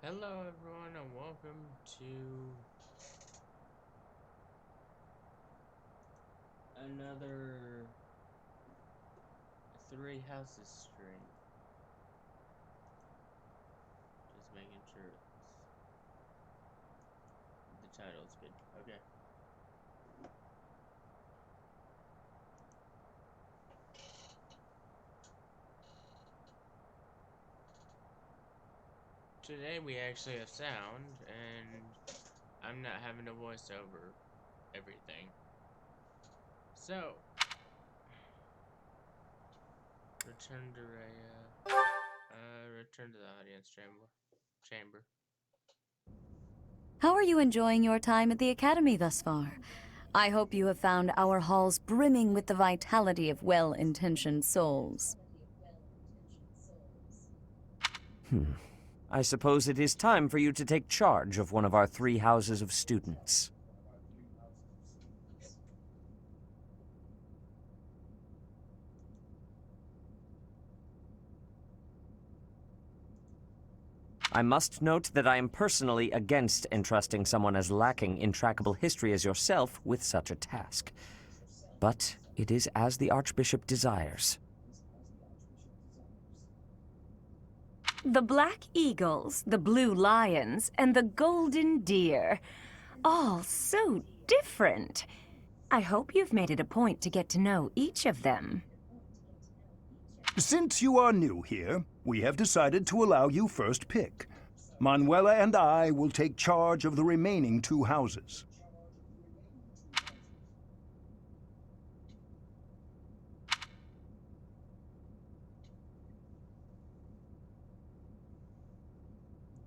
Hello everyone and welcome to another Three Houses stream. Just making sure the title's good. Okay. Today we actually have sound and I'm not having to voice over everything. So, return to the audience chamber. How are you enjoying your time at the Academy thus far? I hope you have found our halls brimming with the vitality of well-intentioned souls. I suppose it is time for you to take charge of one of our 3 houses of students. I must note that I am personally against entrusting someone as lacking in trackable history as yourself with such a task. But it is as the Archbishop desires. The black eagles, the blue lions, and the golden deer. All so different. I hope you've made it a point to get to know each of them. Since you are new here, we have decided to allow you first pick. Manuela and I will take charge of the remaining 2 houses.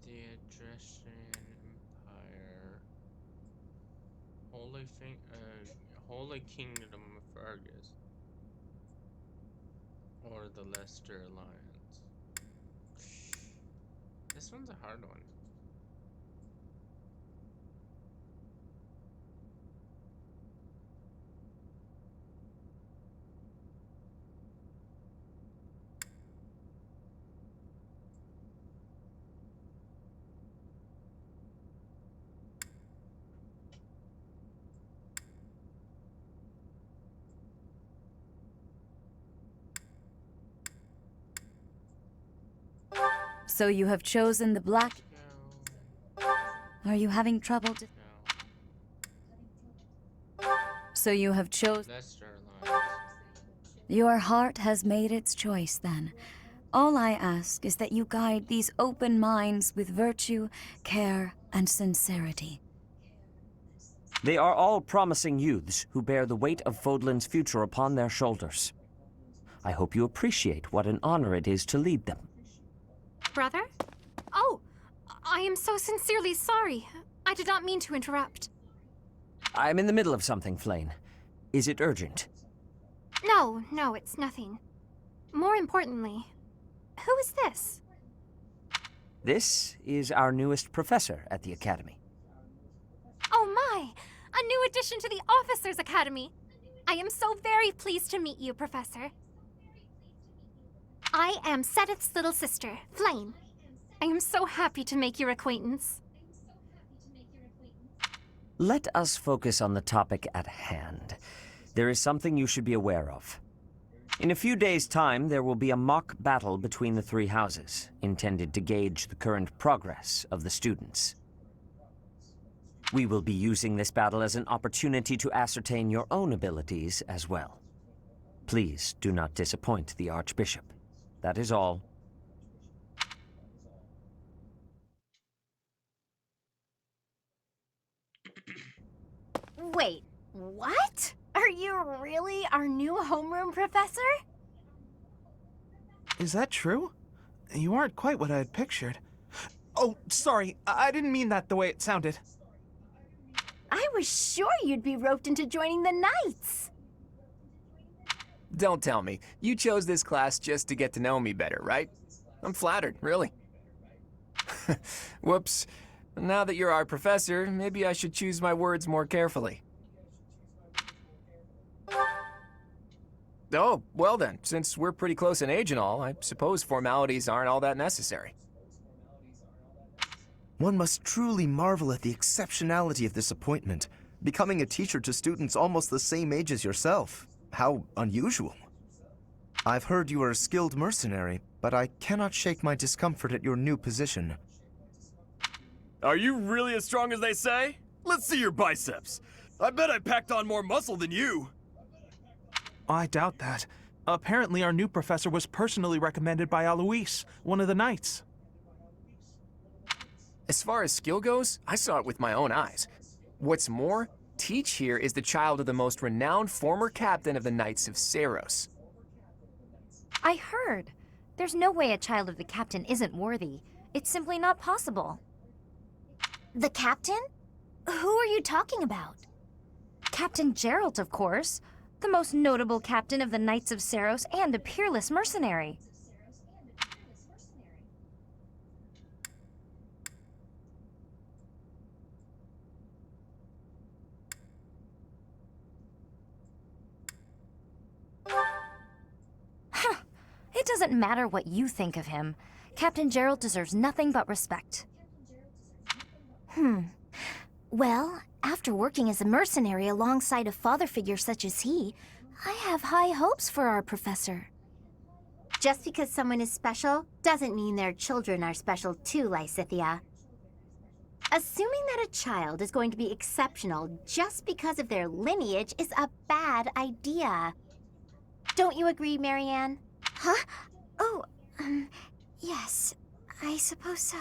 The Adrestian Empire, Holy Kingdom of Argus, or the Leicester Alliance. This one's a hard one. So you have chosen the black... Go. Are you having trouble? So you have chosen... Leicester Alliance. Your heart has made its choice, then. All I ask is that you guide these open minds with virtue, care, and sincerity. They are all promising youths who bear the weight of Fodlan's future upon their shoulders. I hope you appreciate what an honor it is to lead them. Brother? Oh, I am so sincerely sorry. I did not mean to interrupt. I'm in the middle of something, Flane. Is it urgent? No, it's nothing. More importantly, who is this? This is our newest professor at the Academy. Oh my! A new addition to the Officers' Academy! I am so very pleased to meet you, Professor. I am Sedith's little sister, Flame. I am so happy to make your acquaintance. Let us focus on the topic at hand. There is something you should be aware of. In a few days' time, there will be a mock battle between the 3 houses, intended to gauge the current progress of the students. We will be using this battle as an opportunity to ascertain your own abilities as well. Please do not disappoint the Archbishop. That is all. Wait, what? Are you really our new homeroom professor? Is that true? You aren't quite what I had pictured. Oh, sorry, I didn't mean that the way it sounded. I was sure you'd be roped into joining the Knights. Don't tell me. You chose this class just to get to know me better, right? I'm flattered, really. Whoops. Now that you're our professor, maybe I should choose my words more carefully. Oh, well then, since we're pretty close in age and all, I suppose formalities aren't all that necessary. One must truly marvel at the exceptionality of this appointment, becoming a teacher to students almost the same age as yourself. How unusual. I've heard you are a skilled mercenary, but I cannot shake my discomfort at your new position. Are you really as strong as they say? Let's see your biceps. I bet I packed on more muscle than you. I doubt that. Apparently our new professor was personally recommended by Alois, one of the knights. As far as skill goes, I saw it with my own eyes. What's more, Teach here is the child of the most renowned former captain of the Knights of Saros. I heard. There's no way a child of the captain isn't worthy. It's simply not possible. The captain? Who are you talking about? Captain Geralt, of course. The most notable captain of the Knights of Saros and a peerless mercenary. It doesn't matter what you think of him. Captain Geralt deserves nothing but respect. Well, after working as a mercenary alongside a father figure such as he, I have high hopes for our professor. Just because someone is special doesn't mean their children are special too, Lysithia. Assuming that a child is going to be exceptional just because of their lineage is a bad idea. Don't you agree, Marianne? Huh? Oh, yes, I suppose so.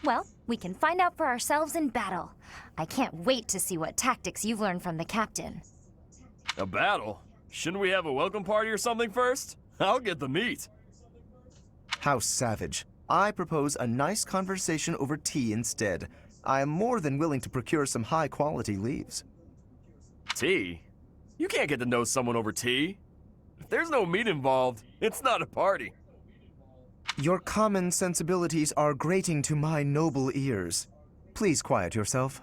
Well, we can find out for ourselves in battle. I can't wait to see what tactics you've learned from the captain. A battle? Shouldn't we have a welcome party or something first? I'll get the meat. How savage. I propose a nice conversation over tea instead. I am more than willing to procure some high-quality leaves. Tea? You can't get to know someone over tea. If there's no meat involved, it's not a party. Your common sensibilities are grating to my noble ears. Please quiet yourself.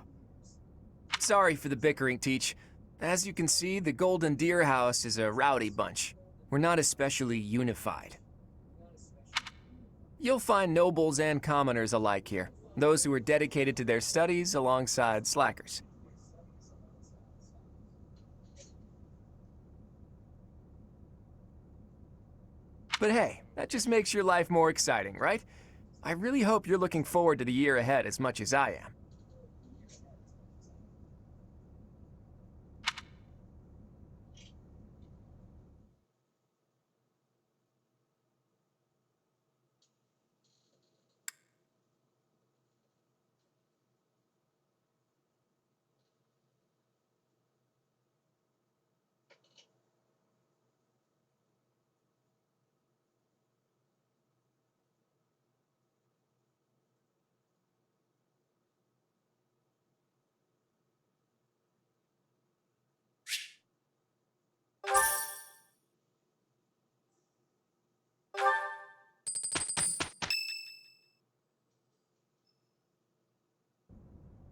Sorry for the bickering, Teach. As you can see, the Golden Deer House is a rowdy bunch. We're not especially unified. You'll find nobles and commoners alike here. Those who are dedicated to their studies alongside slackers. But hey, that just makes your life more exciting, right? I really hope you're looking forward to the year ahead as much as I am.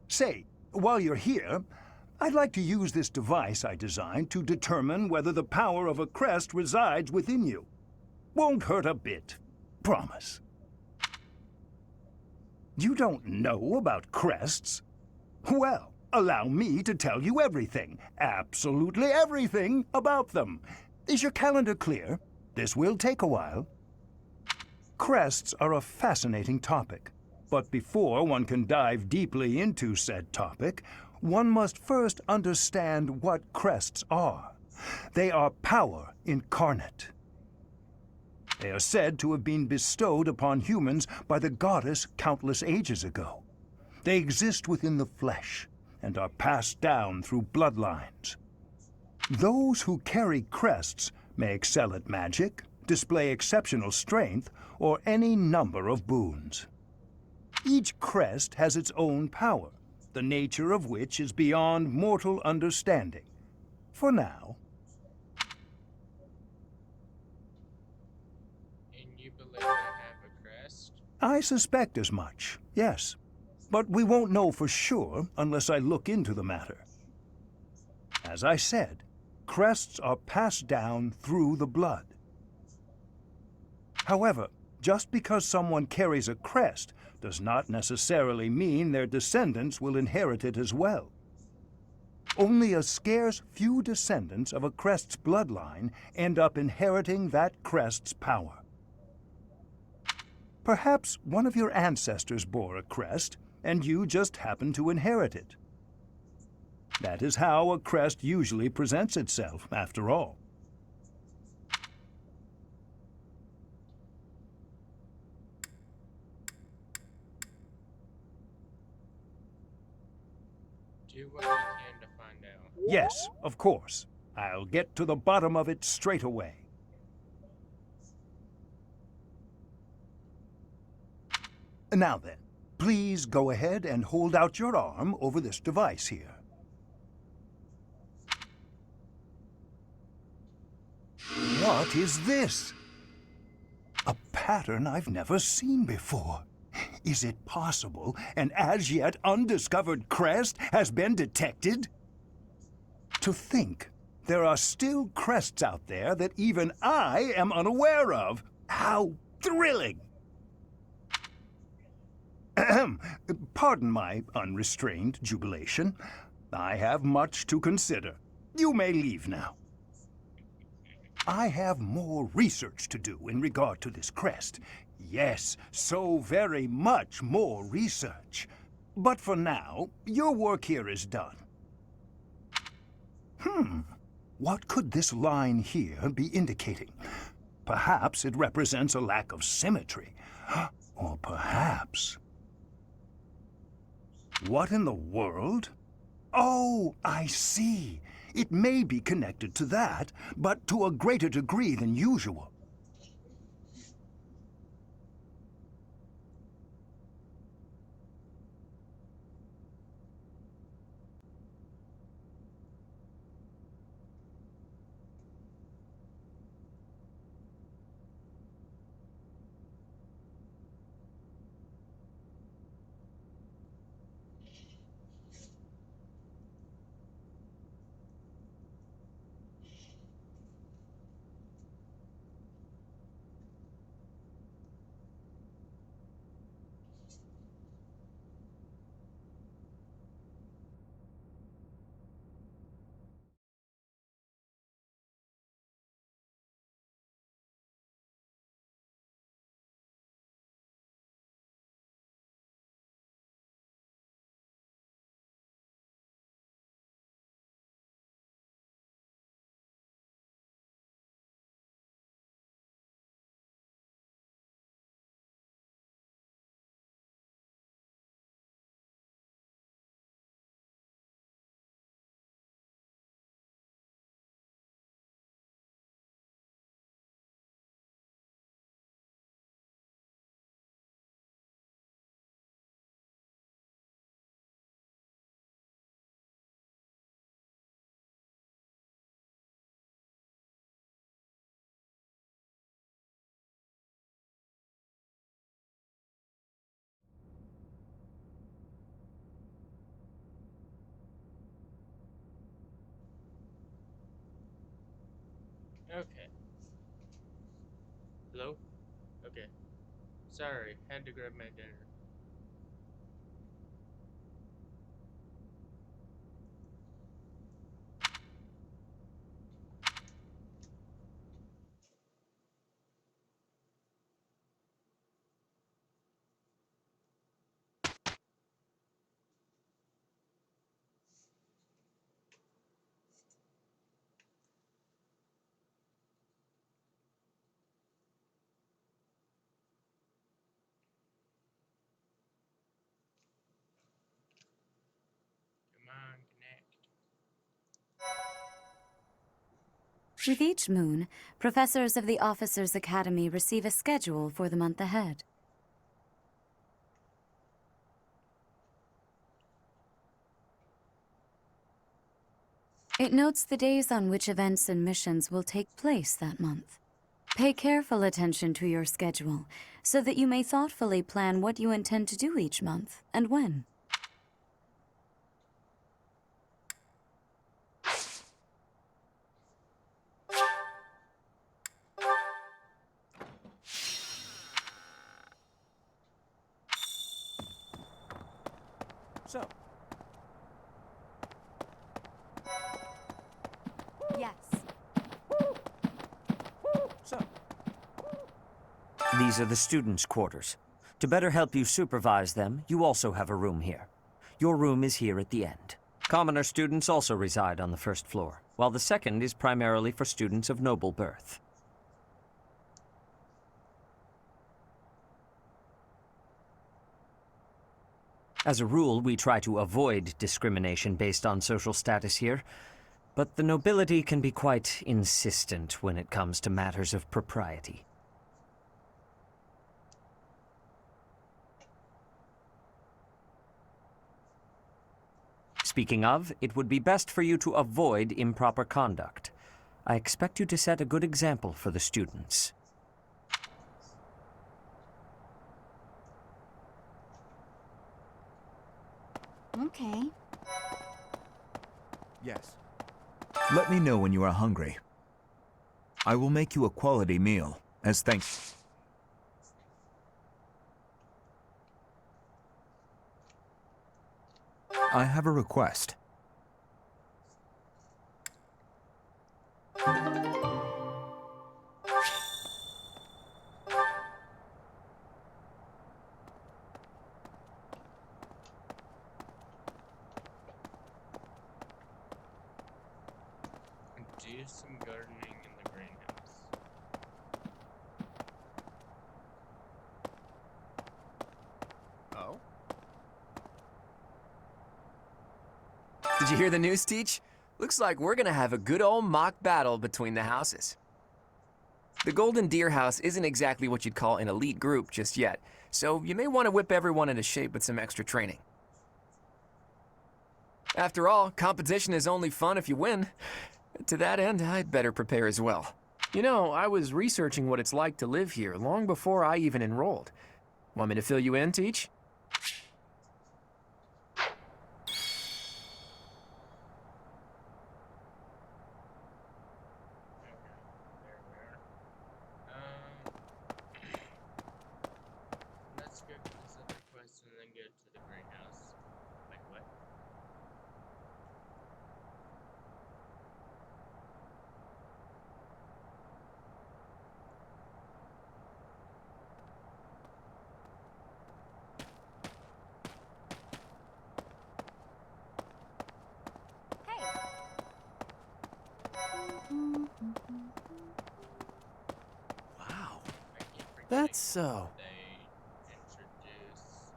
Say, while you're here, I'd like to use this device I designed to determine whether the power of a crest resides within you. Won't hurt a bit. Promise. You don't know about crests? Well, allow me to tell you everything, absolutely everything about them. Is your calendar clear? This will take a while. Crests are a fascinating topic. But before one can dive deeply into said topic, one must first understand what crests are. They are power incarnate. They are said to have been bestowed upon humans by the goddess countless ages ago. They exist within the flesh and are passed down through bloodlines. Those who carry crests may excel at magic, display exceptional strength, or any number of boons. Each crest has its own power, the nature of which is beyond mortal understanding. For now. And you believe I have a crest? I suspect as much, yes. But we won't know for sure unless I look into the matter. As I said, crests are passed down through the blood. However, just because someone carries a crest does not necessarily mean their descendants will inherit it as well. Only a scarce few descendants of a crest's bloodline end up inheriting that crest's power. Perhaps one of your ancestors bore a crest, and you just happen to inherit it. That is how a crest usually presents itself, after all. Do what you can to find out. Yes, of course. I'll get to the bottom of it straight away. Now then, please go ahead and hold out your arm over this device here. What is this? A pattern I've never seen before. Is it possible an as yet undiscovered crest has been detected? To think there are still crests out there that even I am unaware of. How thrilling! Ahem. Pardon my unrestrained jubilation. I have much to consider. You may leave now. I have more research to do in regard to this crest. Yes, so very much more research. But for now, your work here is done. What could this line here be indicating? Perhaps it represents a lack of symmetry. Or perhaps... What in the world? Oh, I see. It may be connected to that, but to a greater degree than usual. Okay. Hello? Okay. Sorry, had to grab my dinner. Come on, connect. With each moon, professors of the Officers' Academy receive a schedule for the month ahead. It notes the days on which events and missions will take place that month. Pay careful attention to your schedule, so that you may thoughtfully plan what you intend to do each month, and when. So, Yes. so. These are the students' quarters. To better help you supervise them, you also have a room here. Your room is here at the end. Commoner students also reside on the first floor, while the second is primarily for students of noble birth. As a rule, we try to avoid discrimination based on social status here, but the nobility can be quite insistent when it comes to matters of propriety. Speaking of, it would be best for you to avoid improper conduct. I expect you to set a good example for the students. Okay. Yes. Let me know when you are hungry. I will make you a quality meal, as thanks. I have a request. Do some gardening in the greenhouse. Oh? Did you hear the news, Teach? Looks like we're gonna have a good old mock battle between the houses. The Golden Deer House isn't exactly what you'd call an elite group just yet, so you may want to whip everyone into shape with some extra training. After all, competition is only fun if you win. To that end, I'd better prepare as well. You know, I was researching what it's like to live here long before I even enrolled. Want me to fill you in, Teach? There we are. Let's go to this other quest and then go to the greenhouse. Wait, what? Wow. I keep forgetting That's so. they introduce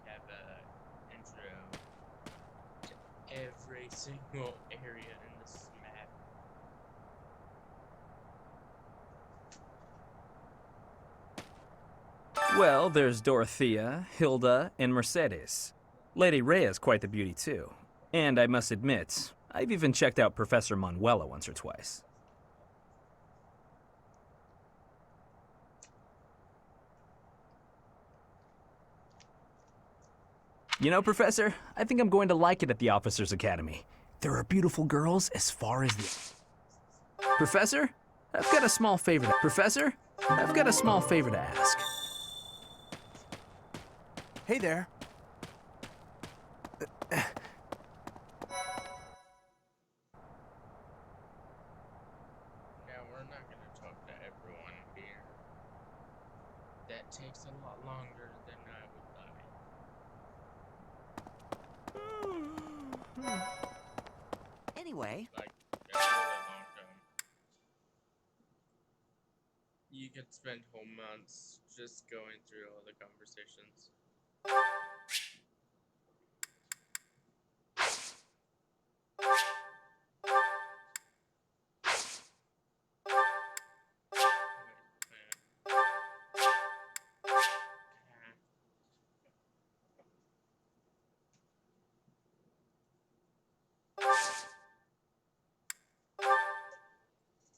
have a intro to every single area in this map. Well, there's Dorothea, Hilda, and Mercedes. Lady Rhea's quite the beauty, too. And I must admit, I've even checked out Professor Manuela once or twice. You know, Professor, I think I'm going to like it at the Officers' Academy. There are beautiful girls as far as the... Professor, I've got a small favor to... Professor, I've got a small favor to ask. Hey there. Now, we're not going to talk to everyone here. That takes a lot longer than I would like. Anyway, Like, that's a really long time. You could spend whole months just going through all the conversations.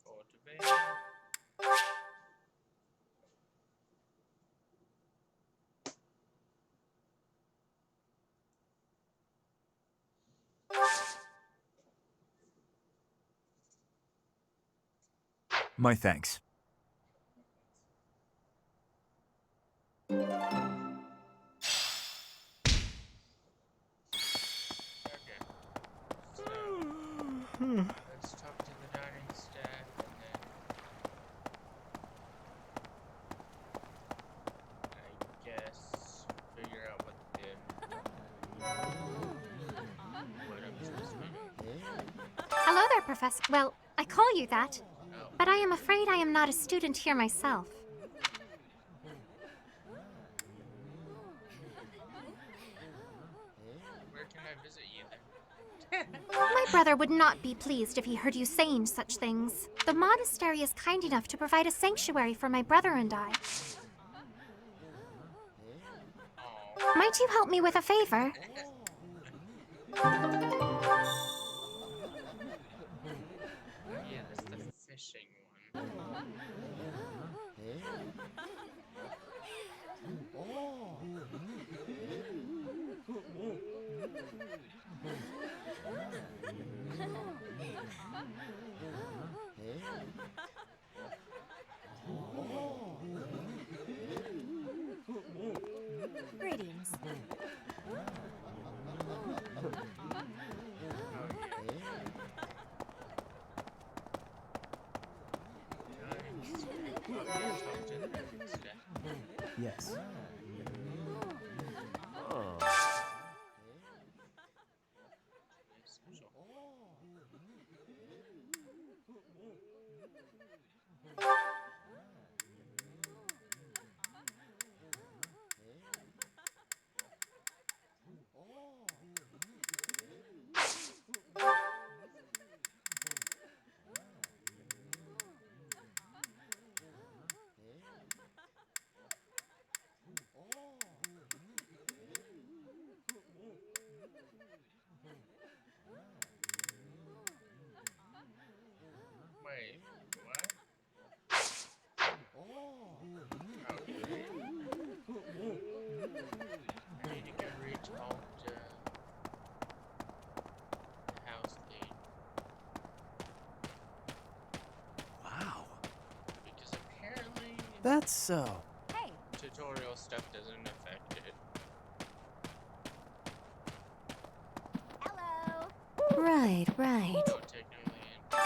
Cultivate. My thanks. Let's talk to the dining staff and then I guess figure out what I'm supposed to be doing. Hello there, Professor. Well, I call you that. Oh. But I am afraid I am not a student here myself. Where can I visit you then? My brother would not be pleased if he heard you saying such things. The monastery is kind enough to provide a sanctuary for my brother and I. Might you help me with a favor? Yeah, that's the fishing one. Greetings. Yes. Oh. Wait, what? Okay. I need to go retalk to the house lead. Wow. Because apparently That's so. Hey. tutorial stuff doesn't affect it. Hello. Right. Don't technically.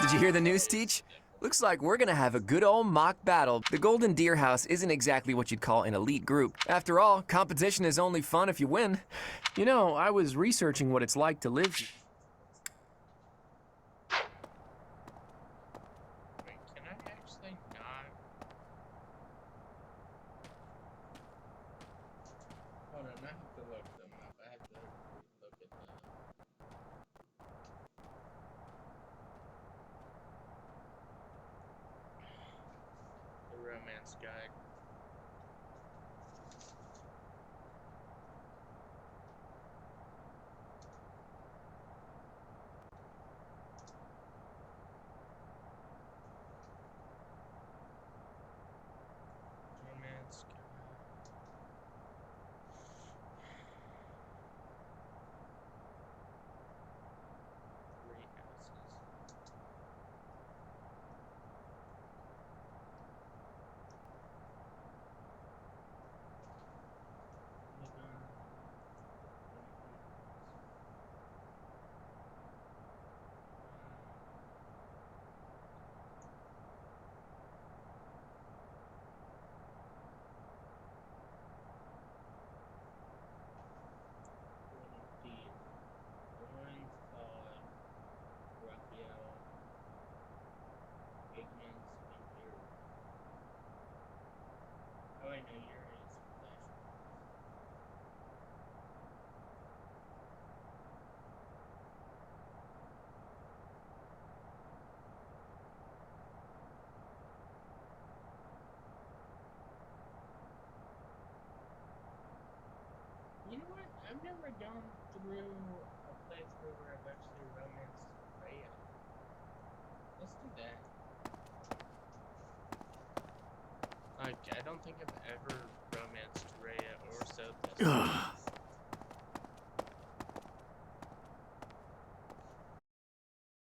Did you hear the news, Teach? Looks like we're gonna have a good old mock battle. The Golden Deer House isn't exactly what you'd call an elite group. After all, competition is only fun if you win. You know, I was researching what it's like to live. Wait, can I actually not? Hold on, I have to look them up. I have to look at the romance guide. Romance guide. Three houses. Black Eagles. Golden Deer. Orange, Todd, Raphael, Ignis, and Yuri. Oh, I know Yuri is Flash. You know what? I've never gone through a playthrough where I've actually romanced Rhea. Let's do that. Like, I don't think I've ever romanced Rhea or Sothis.